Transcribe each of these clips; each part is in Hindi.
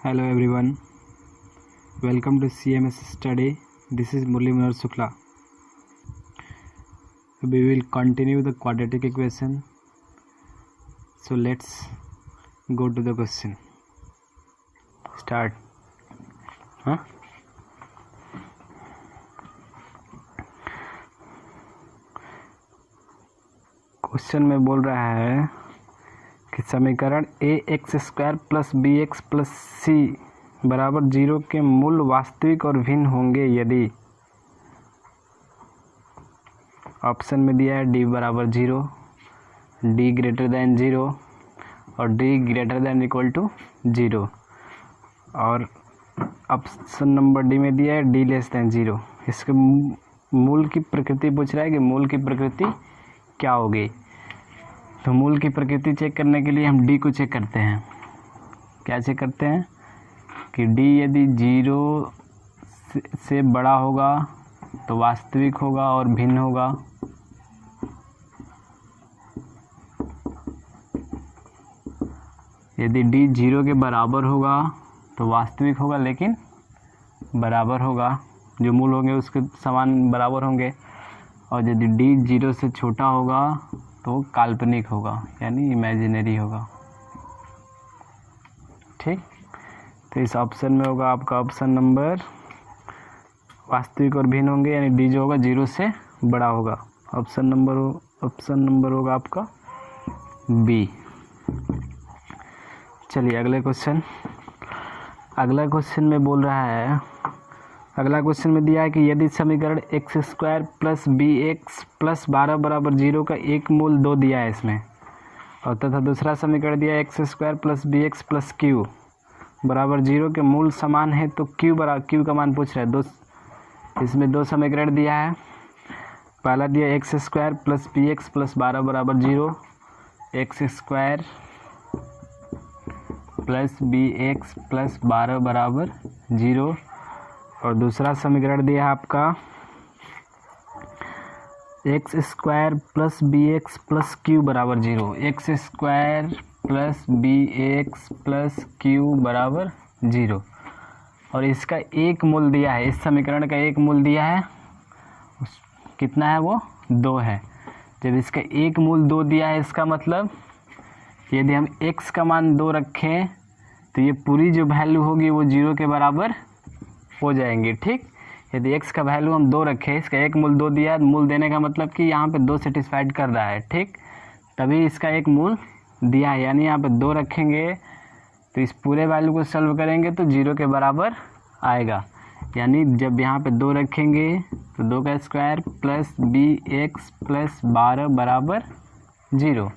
Hello everyone, welcome to CMS study. This is Murli Manohar Shukla. We will continue the quadratic equation. So let's go to the question. Start. Question में बोल रहा है कि समीकरण ax² + bx + c = 0 के मूल वास्तविक और भिन्न होंगे यदि ऑप्शन में दिया है d = 0, d > 0 और d > 0 और ऑप्शन नंबर डी में दिया है d < 0। इसके मूल की प्रकृति पूछ रहा है कि मूल की प्रकृति क्या होगी। तो मूल की प्रकृति चेक करने के लिए हम d को चेक करते हैं। क्या चेक करते हैं कि d यदि 0 से बड़ा होगा तो वास्तविक होगा और भिन्न होगा। यदि d 0 के बराबर होगा तो वास्तविक होगा लेकिन बराबर होगा, जो मूल होंगे उसके समान बराबर होंगे। और यदि d 0 से छोटा होगा तो काल्पनिक होगा यानी इमेजिनरी होगा। ठीक, तो इस ऑप्शन में होगा आपका ऑप्शन नंबर वास्तविक और भिन्न होंगे यानी d जो होगा 0 से बड़ा होगा। ऑप्शन नंबर होगा आपका बी। चलिए अगला क्वेश्चन में बोल रहा है, अगला क्वेश्चन में दिया है कि यदि समीकरण x² + bx + 12 = 0 का एक मूल 2 दिया है इसमें, और तथा दूसरा समीकरण दिया है x² + bx + q = 0 के मूल समान है तो q का मान पूछ रहा है। इसमें 2 समीकरण दिया है। पहला दिया x² + bx + 12 = 0, x² + bx + 12 = 0 और दूसरा समीकरण दिया है आपका x² + bx + q = 0, x² + bx + q = 0 और इसका एक मूल दिया है। इस समीकरण का एक मूल दिया है, कितना है वो 2 है। जब इसका एक मूल 2 दिया है इसका मतलब यदि हम x का मान 2 रखें तो ये पूरी जो वैल्यू होगी वो 0 के बराबर हो जाएंगे। ठीक, यदि x का वैल्यू हम 2 रखें, इसका एक मूल 2 दिया है, मूल देने का मतलब कि यहाँ पे 2 सेटिस्फाइड कर रहा है। ठीक, तभी इसका एक मूल दिया है यानी यहाँ पे 2 रखेंगे तो इस पूरे वैल्यू को सॉल्व करेंगे तो 0 के बराबर आएगा। यानी जब यहाँ पे 2 रखेंगे तो 2 का स्क्वायर प्लस bx + 12 = 0,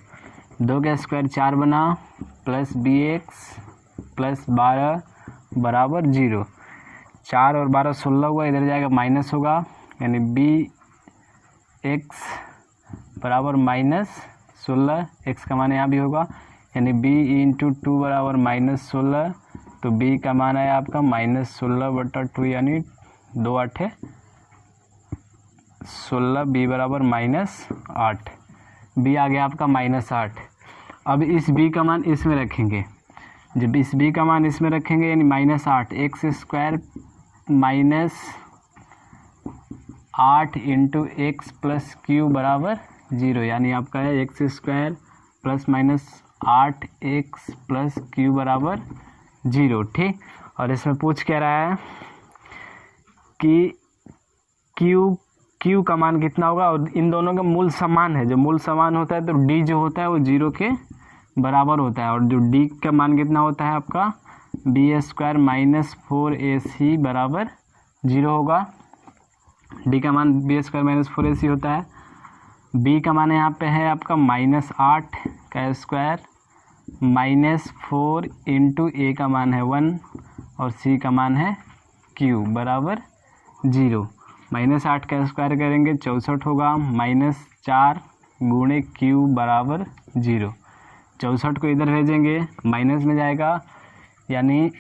2 का स्क्वायर 4 बना प्लस bx + 12 = 0, 4 और 12 16 हुआ, इधर जाएगा माइनस होगा यानी bx = -16, x का मान यहाँ भी होगा यानी b × 2 = -16, तो b का मान है आपका -16/2 यानी 2 8 16, b = -8, b आ गया आपका -8। अब इस b का मान इसमें रखेंगे, जब इस b का मान इसमें रखेंगे यानी -8, x² - 8 × x + q = 0 यानी आपका है x² + -8x + q = 0। ठीक, और इसमें पूछ क्या रहा है कि q का मान कितना होगा और इन दोनों का मूल समान है। जो मूल समान होता है तो d जो होता है वो 0 के बराबर होता है और जो d का मान कितना होता है आपका b² - 4ac = 0 होगा। d का मान b² - 4ac होता है। b का मान यहाँ पे है आपका -8 का स्क्वायर -4 × a का मान है 1 और c का मान है q = 0। -8 का स्क्वायर करेंगे 64 होगा, -4 × q = 0, 64 को इधर भेजेंगे माइनस में जाएगा यानी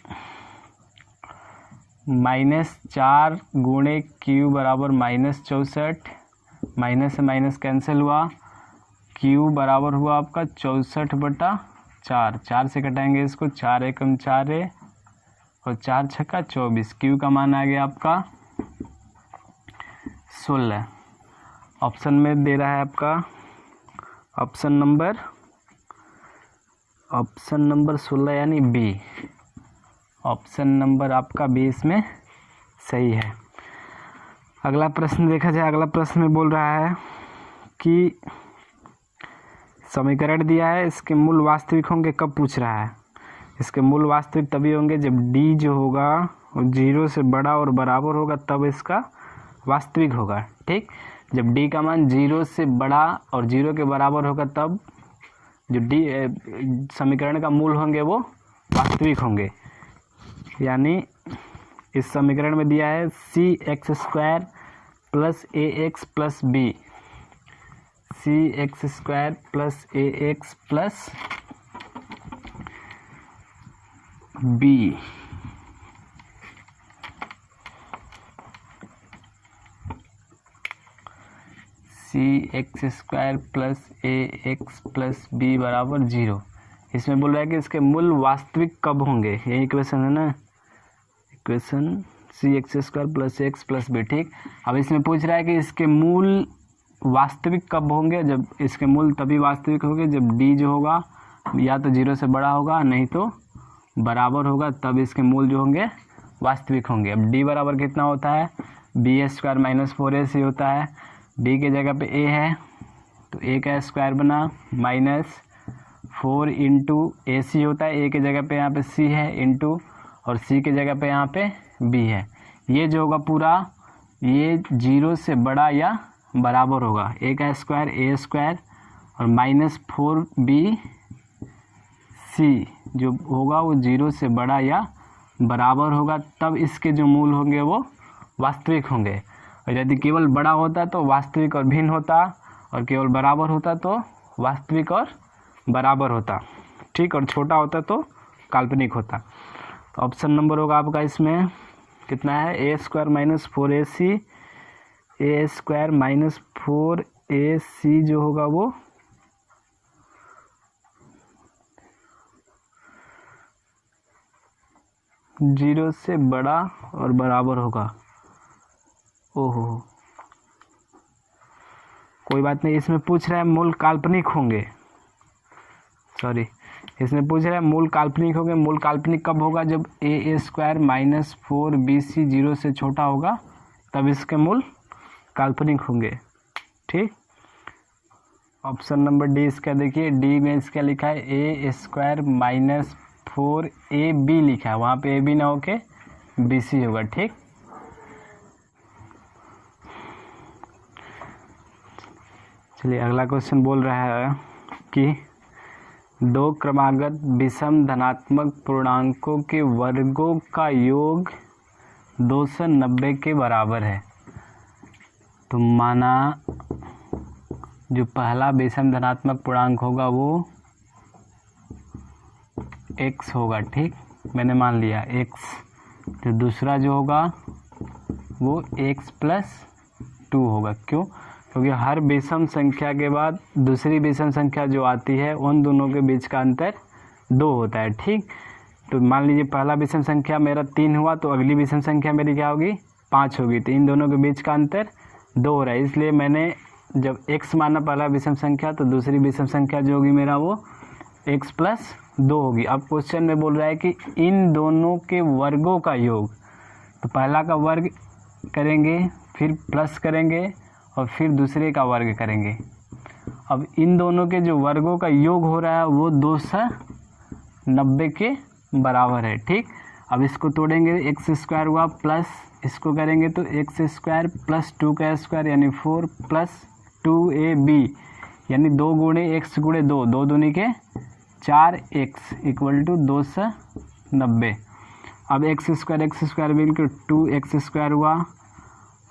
-4 × q = -64, माइनस से माइनस कैंसिल हुआ, q बराबर हुआ आपका 64/4, 4 से कटाएंगे इसको, 4 × 4 = और 4 छक्का 24, क्यू का मान आ गया आपका 16। ऑप्शन में दे रहा है आपका ऑप्शन नंबर 16 यानी बी। ऑप्शन नंबर आपका 20 में सही है। अगला प्रश्न देखा जाए। अगला प्रश्न में बोल रहा है कि समीकरण दिया है, इसके मूल वास्तविक होंगे कब पूछ रहा है। इसके मूल वास्तविक तभी होंगे जब डी जो होगा वो 0 से बड़ा और बराबर होगा, तब इसका वास्तविक होगा। ठीक, जब डी का मान 0 से बड़ा और 0 के बराबर होगा तब जो डी समीकरण का मूल होंगे वो वास्तविक होंगे। यानी इस समीकरण में दिया है cx² plus ax plus b, cx² plus ax plus b। cx² plus ax plus b बराबर 0। इसमें बोल रहा है कि इसके मूल वास्तविक कब होंगे। यही इक्वेशन है ना, equation cx² plus ax plus b। ठीक, अब इसमें पूछ रहा है कि इसके मूल वास्तविक कब होंगे। जब इसके मूल तभी वास्तविक होंगे जब d जो होगा या तो 0 से बड़ा होगा नहीं तो बराबर होगा, तब इसके मूल जो होंगे वास्तविक होंगे। अब d बराबर कितना होता है, b² माइनस 4ac होता है। b के जगह पे a है तो a का स्क्वायर बना माइनस 4 इंटू ac होता है। a के जगह पे यहाँ पे c है इंटू, और c के जगह पे यहाँ पे b है। ये जो होगा पूरा ये 0 से बड़ा या बराबर होगा। a का स्क्वायर a² और माइनस 4b c जो होगा वो 0 से बड़ा या बराबर होगा, तब इसके जो मूल होंगे वो वास्तविक होंगे। और यदि केवल बड़ा होता तो वास्तविक और भिन्न होता, और केवल बराबर होता तो वास्तविक और बराबर होता। ठीक, और छोटा होता तो काल्पनिक होता। तो ऑप्शन नंबर होगा आपका इसमें कितना है, a² minus 4ac, a² minus 4ac जो होगा वो 0 से बड़ा और बराबर होगा। ओहो, कोई बात नहीं। इसमें पूछ रहा है मूल काल्पनिक होंगे, सॉरी, इसमें पूछ रहा है मूल काल्पनिक होंगे। मूल काल्पनिक कब होगा, जब a² माइनस 4bc 0 से छोटा होगा, तब इसके मूल काल्पनिक होंगे। ठीक, ऑप्शन नंबर डी इसका देखिए, डी में इसका लिखा है a² माइनस 4ab लिखा है, वहाँ पे ab ना होके bc होगा। ठीक, चलिए अगला क्वेश्चन बोल रहा है कि दो क्रमागत विषम धनात्मक पूर्णांकों के वर्गों का योग 290 के बराबर है। तो माना जो पहला विषम धनात्मक पूर्णांक होगा वो x होगा। ठीक, मैंने मान लिया x। तो दूसरा जो होगा वो x प्लस 2 होगा। क्यों, क्योंकि हर विषम संख्या के बाद दूसरी विषम संख्या जो आती है उन दोनों के बीच का अंतर 2 होता है। ठीक, तो मान लीजिए पहला विषम संख्या मेरा 3 हुआ तो अगली विषम संख्या मेरी क्या होगी, 5 होगी। तो इन दोनों के बीच का अंतर 2 हो रहा है, इसलिए मैंने जब x माना पहला विषम संख्या तो दूसरी विषम संख्या जो होगी मेरा वो x प्लस 2 होगी। अब क्वेश्चन में बोल रहा है कि इन दोनों के वर्गों का योग, तो पहला का वर्ग करेंगे फिर प्लस करेंगे और फिर दूसरे का वर्ग करेंगे। अब इन दोनों के जो वर्गों का योग हो रहा है वो 290 के बराबर है। ठीक, अब इसको तोड़ेंगे, x² हुआ प्लस इसको करेंगे तो x² प्लस 2 का स्क्वायर यानी 4 प्लस 2ab यानी 2 गुणे x गुणे 2, 2 दूनी के 4x इक्वल टू 290। अब x² मिलकर 2x² हुआ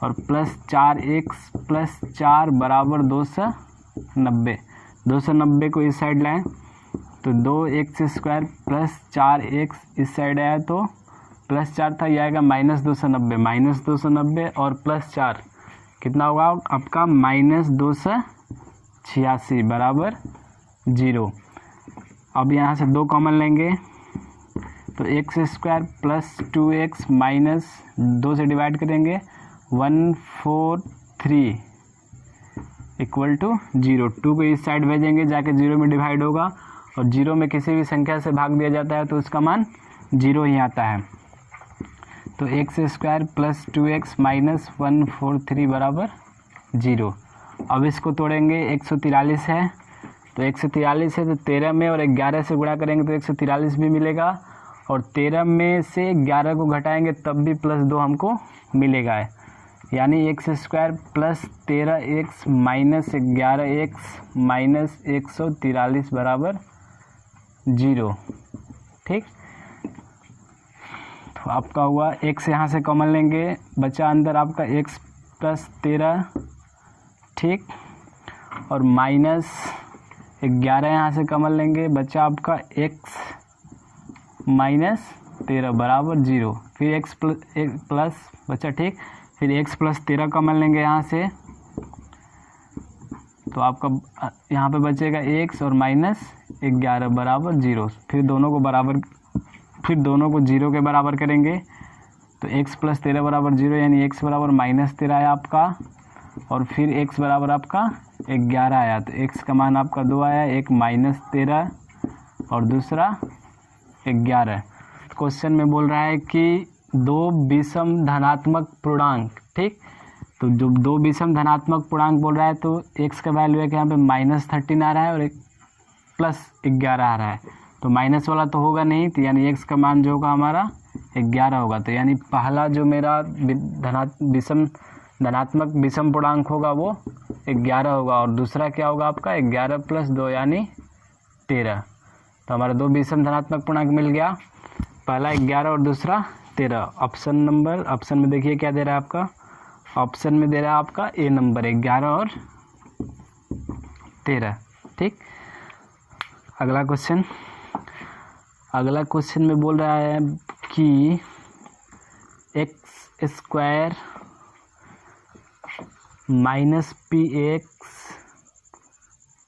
और प्लस 4x प्लस 4 बराबर 290। 290 को इस साइड लाएं तो 2x² प्लस 4x इस साइड आया तो प्लस 4 था, यह आएगा -290। -290 और प्लस 4 कितना होगा आपका -286 बराबर 0। अब यहाँ से 2 कॉमन लेंगे तो x square plus 2x minus 2 से डिवाइड करेंगे 143 इक्वल टू 0। 2 को इस साइड भेजेंगे, जाके 0 में डिवाइड होगा, और 0 में किसी भी संख्या से भाग दिया जाता है तो उसका मान 0 ही आता है। तो x square plus 2x minus 143 बराबर 0। अब इसको तोड़ेंगे, 143 है तो 143 है तो 13 में और 11 से गुणा करेंगे तो 143 भी मिलेगा, और 13 में से 11 को घटाएंगे तब भी +2 हमको मिलेगा, यानी x square plus 13x minus 11x minus 143 बराबर 0। ठीक, तो आपका हुआ x यहाँ से कॉमन लेंगे, बचा अंदर आपका x प्लस 13, ठीक, और माइनस 11 यहाँ से कॉमन लेंगे, बचा आपका x माइनस 13 बराबर 0। फिर x प्लस बचा, ठीक, फिर x प्लस 13 कॉमन लेंगे यहाँ से, तो आपका यहाँ पे बचेगा x और माइनस 11 बराबर 0। फिर दोनों को 0 के बराबर करेंगे तो x प्लस 13 बराबर 0, यानी x बराबर माइनस 13 आया आपका, और फिर x बराबर आपका 11 आया, तो x का मान आपका 2 आया, एक माइनस 13 और दूसरा 11। क्वेश्चन में बोल रहा है कि 2 विषम धनात्मक पूर्णांक, ठीक, तो जो 2 विषम धनात्मक पूर्णांक बोल रहा है तो x का वैल्यू है कि यहाँ पे -13 आ रहा है और एक +11 आ रहा है, तो माइनस वाला तो होगा नहीं, तो यानी x का मान जो होगा हमारा 11 होगा। तो यानी पहला जो मेरा धनात्मक विषम पूर्णांक होगा वो 11 होगा, और दूसरा क्या होगा आपका 11 + 2 यानी 13। तो हमारा 2 विषम धनात्मक पूर्णांक मिल गया, पहला 11 और दूसरा 13। ऑप्शन में देखिए क्या दे रहा है आपका, ऑप्शन में दे रहा है आपका ए नंबर 11 और 13। ठीक, अगला क्वेश्चन में बोल रहा है कि x square minus px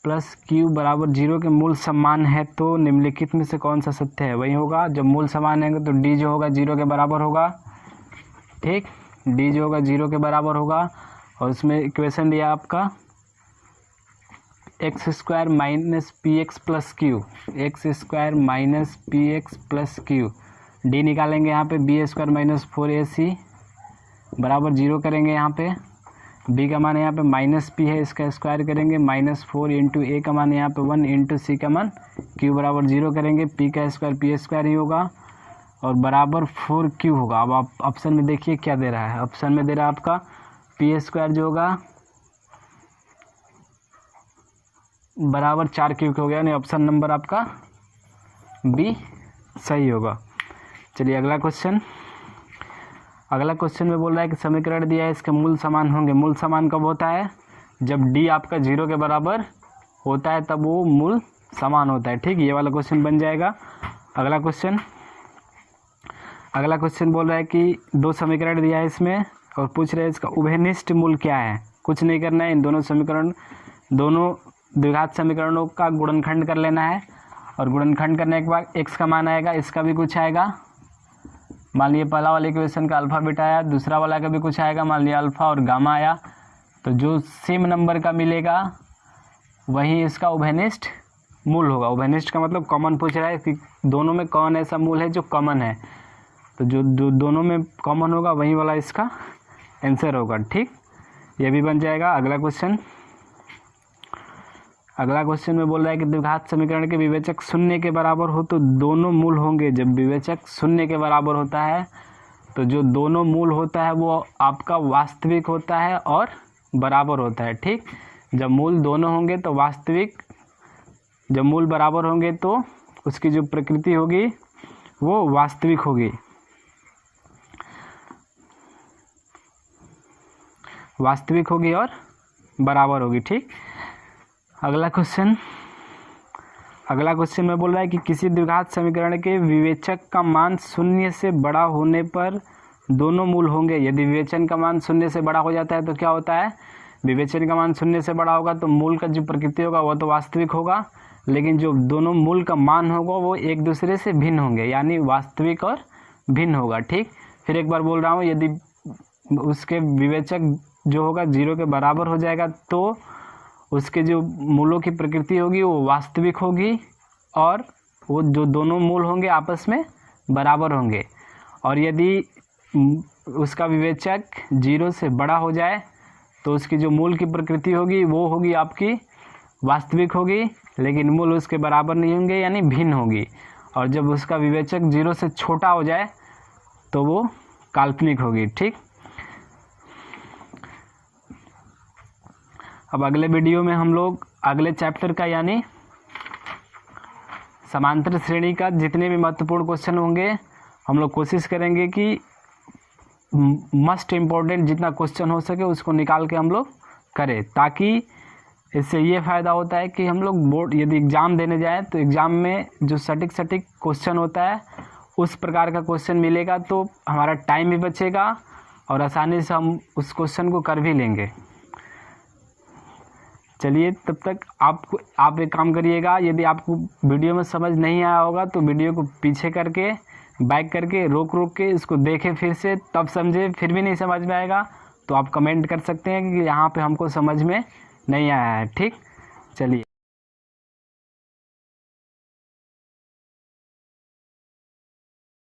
plus Q बराबर 0 के मूल समान है, तो निम्नलिखित में से कौन सा सत्य है। वही होगा, जब मूल समान है तो d जो होगा 0 के बराबर होगा, ठीक, d जो होगा 0 के बराबर होगा, और उसमें इक्वेशन दिया आपका x square minus px plus Q, x square minus px plus Q, d निकालेंगे यहाँ पे b स्क्वायर माइनस 4ac बराबर 0 करेंगे, यहाँ पे b का मान यहाँ पे -p है, इसका स्क्वायर करेंगे, -4 इंटू a का मान यहाँ पे 1 इंटू c का मान q बराबर 0 करेंगे, p का स्क्वायर p स्क्वायर ही होगा, और बराबर 4q होगा। अब आप ऑप्शन में देखिए क्या दे रहा है, ऑप्शन में दे रहा है आपका p स्क्वायर जो होगा बराबर 4q हो गया, यानी ऑप्शन नंबर आपका बी सही होगा। चलिए अगला क्वेश्चन में बोल रहा है कि समीकरण दिया है, इसके मूल समान होंगे। मूल समान कब होता है, जब d आपका 0 के बराबर होता है तब वो मूल समान होता है। ठीक, ये वाला क्वेश्चन बन जाएगा। अगला क्वेश्चन बोल रहा है कि 2 समीकरण दिया है इसमें, और पूछ रहे हैं इसका उभयनिष्ठ मूल क्या है। कुछ नहीं करना है, इन दोनों द्विघात समीकरणों का गुणनखंड कर लेना है, और गुणनखंड करने के बाद x का मान आएगा, इसका भी कुछ आएगा। मान लिया पहला वाले इक्वेशन का अल्फा बीटा आया, दूसरा वाला का भी कुछ आएगा, मान लिया अल्फा और गामा आया, तो जो सेम नंबर का मिलेगा वही इसका उभयनिष्ठ मूल होगा। उभयनिष्ठ का मतलब कॉमन पूछ रहा है कि दोनों में कौन ऐसा मूल है जो कॉमन है, तो जो दोनों में कॉमन होगा वही वाला इसका आंसर होगा। ठीक, ये भी बन जाएगा। अगला क्वेश्चन में बोल रहा है कि द्विघात समीकरण के विवेचक 0 के बराबर हो तो दोनों मूल होंगे। जब विवेचक 0 के बराबर होता है तो जो दोनों मूल होता है वो आपका वास्तविक होता है और बराबर होता है। ठीक, जब मूल दोनों होंगे तो वास्तविक, जब मूल बराबर होंगे तो उसकी जो प्रकृति होगी वो वास्तविक होगी, और बराबर होगी। ठीक, अगला क्वेश्चन में बोल रहा है कि किसी द्विघात समीकरण के विवेचक का मान 0 से बड़ा होने पर दोनों मूल होंगे। यदि विवेचन का मान 0 से बड़ा हो जाता है तो क्या होता है, विवेचन का मान 0 से बड़ा होगा तो मूल का जो प्रकृति होगा वो तो वास्तविक होगा, लेकिन जो दोनों मूल का मान होगा वो एक दूसरे से भिन्न होंगे, यानी वास्तविक और भिन्न होगा। ठीक, फिर एक बार बोल रहा हूँ, यदि उसके विवेचक जो होगा 0 के बराबर हो जाएगा तो उसके जो मूलों की प्रकृति होगी वो वास्तविक होगी और वो जो दोनों मूल होंगे आपस में बराबर होंगे। और यदि उसका विवेचक 0 से बड़ा हो जाए तो उसकी जो मूल की प्रकृति होगी वो होगी आपकी वास्तविक होगी, लेकिन मूल उसके बराबर नहीं होंगे यानी भिन्न होगी। और जब उसका विवेचक 0 से छोटा हो जाए तो वो काल्पनिक होगी। ठीक, अब अगले वीडियो में हम लोग अगले चैप्टर का यानी समांतर श्रेणी का जितने भी महत्वपूर्ण क्वेश्चन होंगे हम लोग कोशिश करेंगे कि मस्ट इम्पोर्टेंट जितना क्वेश्चन हो सके उसको निकाल के हम लोग करें, ताकि इससे ये फ़ायदा होता है कि हम लोग बोर्ड यदि एग्ज़ाम देने जाएं तो एग्ज़ाम में जो सटीक क्वेश्चन होता है उस प्रकार का क्वेश्चन मिलेगा तो हमारा टाइम भी बचेगा और आसानी से हम उस क्वेश्चन को कर भी लेंगे। चलिए, तब तक आप एक काम करिएगा, यदि आपको वीडियो में समझ नहीं आया होगा तो वीडियो को पीछे करके बैक करके रोक के इसको देखें फिर से, तब समझे। फिर भी नहीं समझ में आएगा तो आप कमेंट कर सकते हैं कि यहाँ पे हमको समझ में नहीं आया है। ठीक, चलिए।